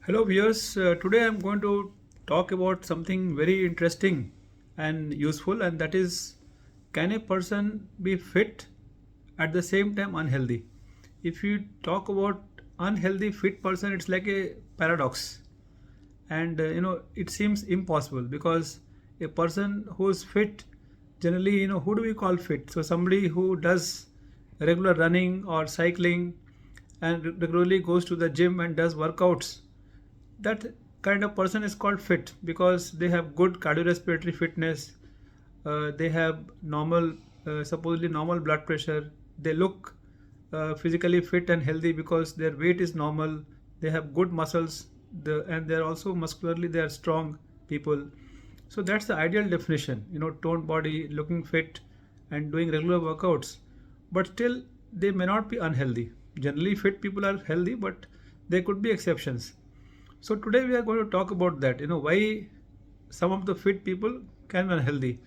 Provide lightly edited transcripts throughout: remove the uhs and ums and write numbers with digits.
Hello, viewers. Today I'm going to talk about something very interesting and useful, and that is, can a person be fit at the same time unhealthy? If you talk about unhealthy fit person, it's like a paradox, and it seems impossible because a person who's fit, generally, who do we call fit? So somebody who does regular running or cycling and regularly goes to the gym and does workouts, that kind of person is called fit because they have good cardiorespiratory fitness. They have normal, supposedly normal blood pressure. They look physically fit and healthy because their weight is normal. They have good muscles, and they're also muscularly they are strong people. So that's the ideal definition. Toned body, looking fit, and doing regular workouts. But still, they may not be unhealthy. Generally, fit people are healthy, but there could be exceptions. So today we are going to talk about that. Why some of the fit people can be unhealthy.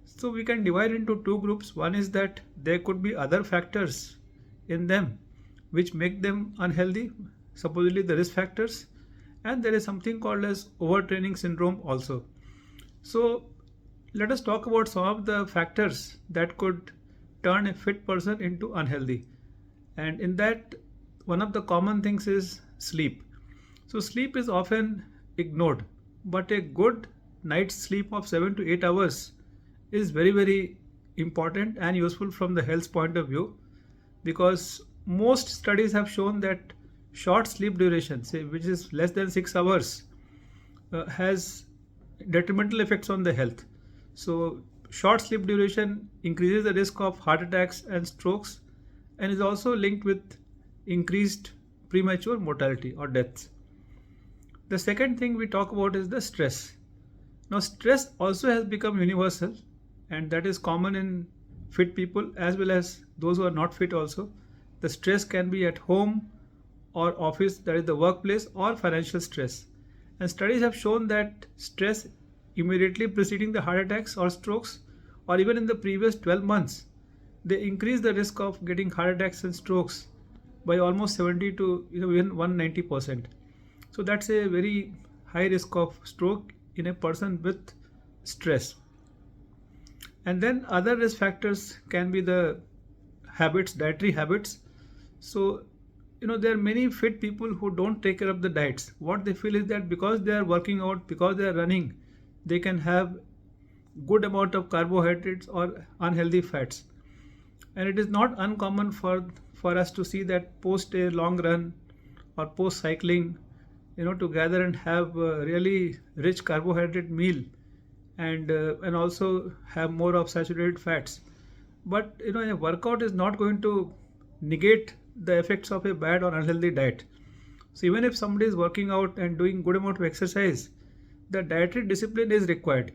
So we can divide into two groups. One is that there could be other factors in them which make them unhealthy, supposedly the risk factors, and there is something called as overtraining syndrome also. So let us talk about some of the factors that could turn a fit person into unhealthy. And in that, one of the common things is sleep. So sleep is often ignored, but a good night's sleep of 7 to 8 hours is very, very important and useful from the health point of view, because most studies have shown that short sleep duration, say which is less than 6 hours, has detrimental effects on the health. So short sleep duration increases the risk of heart attacks and strokes, and is also linked with increased premature mortality or deaths. The second thing we talk about is the stress. Now, stress also has become universal, and that is common in fit people as well as those who are not fit also. The stress can be at home or office, that is the workplace, or financial stress. And studies have shown that stress immediately preceding the heart attacks or strokes, or even in the previous 12 months, they increase the risk of getting heart attacks and strokes by almost 70 to even 190%. So that's a very high risk of stroke in a person with stress. And then other risk factors can be the habits, dietary habits. So there are many fit people who don't take care of the diets. What they feel is that because they are working out, because they are running, they can have good amount of carbohydrates or unhealthy fats. And it is not uncommon for us to see that post a long run or post cycling, to gather and have a really rich carbohydrate meal, and also have more of saturated fats. But a workout is not going to negate the effects of a bad or unhealthy diet. So even if somebody is working out and doing good amount of exercise, the dietary discipline is required.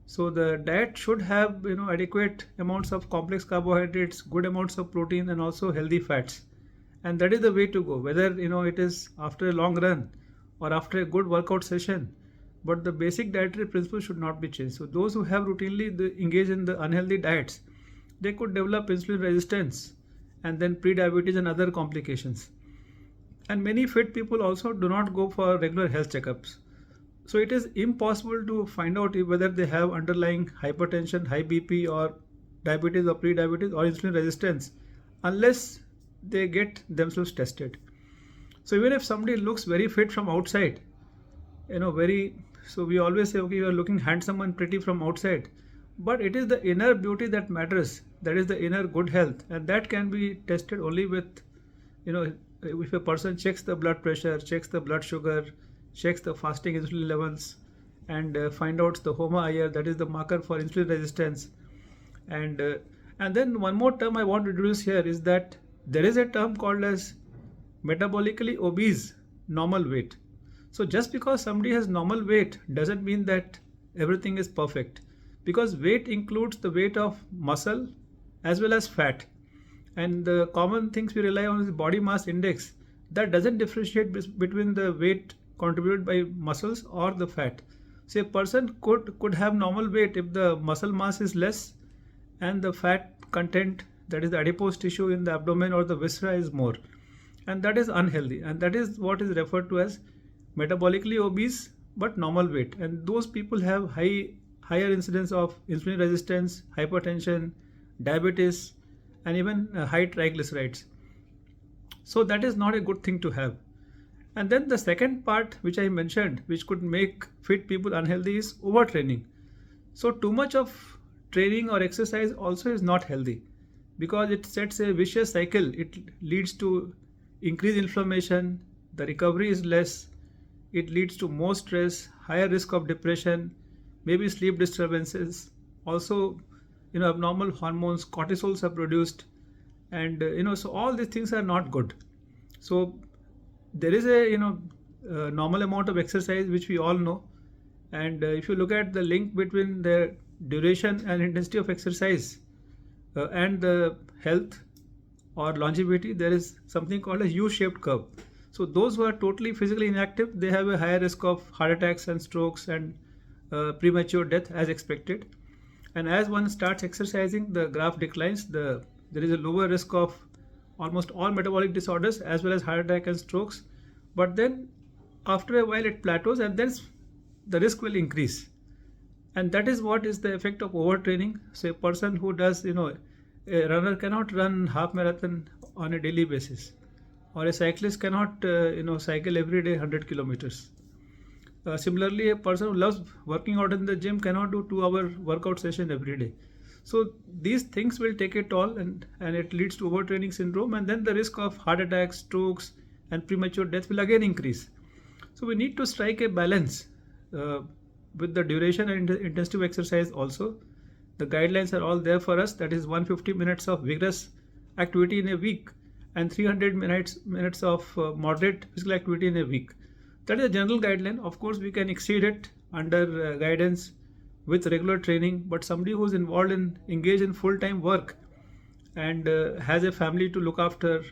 So the diet should have adequate amounts of complex carbohydrates, good amounts of protein, and also healthy fats. And that is the way to go, whether it is after a long run or after a good workout session. But the basic dietary principles should not be changed. So those who have routinely engaged in the unhealthy diets, they could develop insulin resistance and then pre-diabetes and other complications. And many fit people also do not go for regular health checkups. So it is impossible to find out whether they have underlying hypertension, high BP, or diabetes or pre-diabetes or insulin resistance unless they get themselves tested. So even if somebody looks very fit from outside, very, so we always say, okay, you are looking handsome and pretty from outside, but it is the inner beauty that matters. That is the inner good health, and that can be tested only with, if a person checks the blood pressure, checks the blood sugar, checks the fasting insulin levels, and find out the HOMA-IR, that is the marker for insulin resistance. And then one more term I want to introduce here is that there is a term called as metabolically obese normal weight. So just because somebody has normal weight doesn't mean that everything is perfect, because weight includes the weight of muscle as well as fat. And the common things we rely on is body mass index. That doesn't differentiate between the weight contributed by muscles or the fat. So a person could have normal weight if the muscle mass is less and the fat content, that is the adipose tissue in the abdomen or the viscera, is more, and that is unhealthy, and that is what is referred to as metabolically obese but normal weight, and those people have higher incidence of insulin resistance, hypertension, diabetes, and even high triglycerides. So that is not a good thing to have. And then the second part which I mentioned, which could make fit people unhealthy, is overtraining. So too much of training or exercise also is not healthy, because it sets a vicious cycle. It leads to increased inflammation, the recovery is less, it leads to more stress, higher risk of depression, maybe sleep disturbances. Also, abnormal hormones, cortisols are produced, and so all these things are not good. So there is a normal amount of exercise which we all know, and if you look at the link between the duration and intensity of exercise and the health or longevity, there is something called a U-shaped curve. So those who are totally physically inactive, they have a higher risk of heart attacks and strokes and premature death as expected. And as one starts exercising, the graph declines. There is a lower risk of almost all metabolic disorders as well as heart attack and strokes. But then after a while it plateaus, and then the risk will increase. And that is what is the effect of overtraining. So a person who does, a runner cannot run half marathon on a daily basis, or a cyclist cannot, cycle every day 100 kilometers. Similarly, a person who loves working out in the gym cannot do 2-hour workout session every day. So these things will take a toll, and it leads to overtraining syndrome, and then the risk of heart attacks, strokes, and premature death will again increase. So we need to strike a balance with the duration and intensity of exercise also. The guidelines are all there for us. That is 150 minutes of vigorous activity in a week and 300 minutes of moderate physical activity in a week. That is a general guideline. Of course, we can exceed it under guidance with regular training, but somebody who is engaged in full-time work and has a family to look after,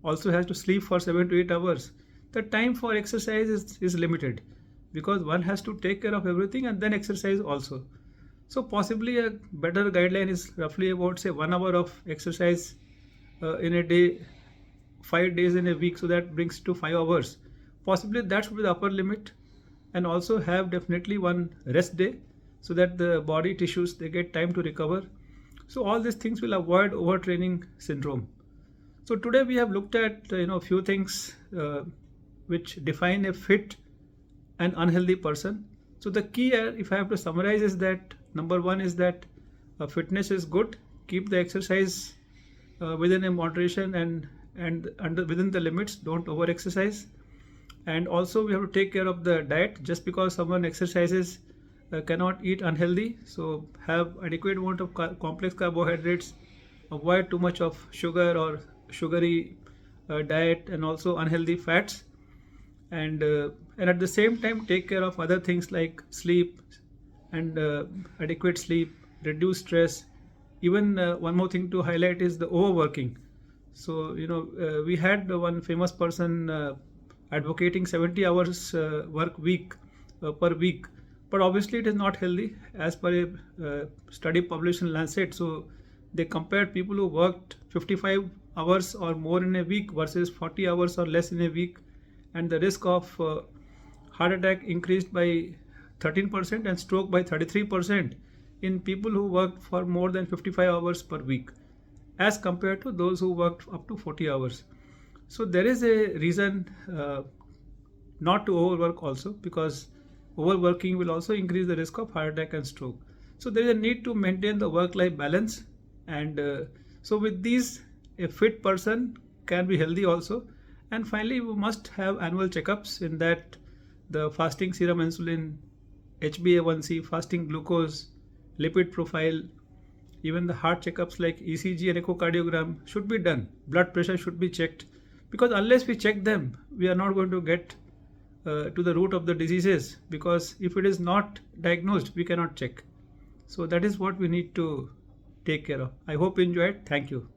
also has to sleep for 7 to 8 hours, the time for exercise is limited, because one has to take care of everything and then exercise also. So possibly a better guideline is roughly about, say, 1 hour of exercise in a day, 5 days in a week, so that brings to 5 hours. Possibly that should be the upper limit, and also have definitely one rest day, so that the body tissues, they get time to recover. So all these things will avoid overtraining syndrome. So today we have looked at few things which define a fit and unhealthy person. So the key, if I have to summarize, is that number one is that fitness is good. Keep the exercise within a moderation and within the limits. Don't over exercise. And also we have to take care of the diet. Just because someone exercises cannot eat unhealthy. So have adequate amount of complex carbohydrates. Avoid too much of sugar or sugary diet, and also unhealthy fats. And at the same time take care of other things like sleep and adequate sleep, reduce stress. Even one more thing to highlight is the overworking. So we had one famous person advocating 70 hours work week per week, but obviously it is not healthy as per a study published in Lancet. So they compared people who worked 55 hours or more in a week versus 40 hours or less in a week, and the risk of heart attack increased by 13% and stroke by 33% in people who worked for more than 55 hours per week as compared to those who worked up to 40 hours. So there is a reason not to overwork also, because overworking will also increase the risk of heart attack and stroke. So there is a need to maintain the work-life balance, and so with these, a fit person can be healthy also. And finally, we must have annual checkups, in that the fasting serum insulin, HbA1c, fasting glucose, lipid profile, even the heart checkups like ECG and echocardiogram should be done. Blood pressure should be checked, because unless we check them, we are not going to get to the root of the diseases, because if it is not diagnosed, we cannot check. So that is what we need to take care of. I hope you enjoyed. Thank you.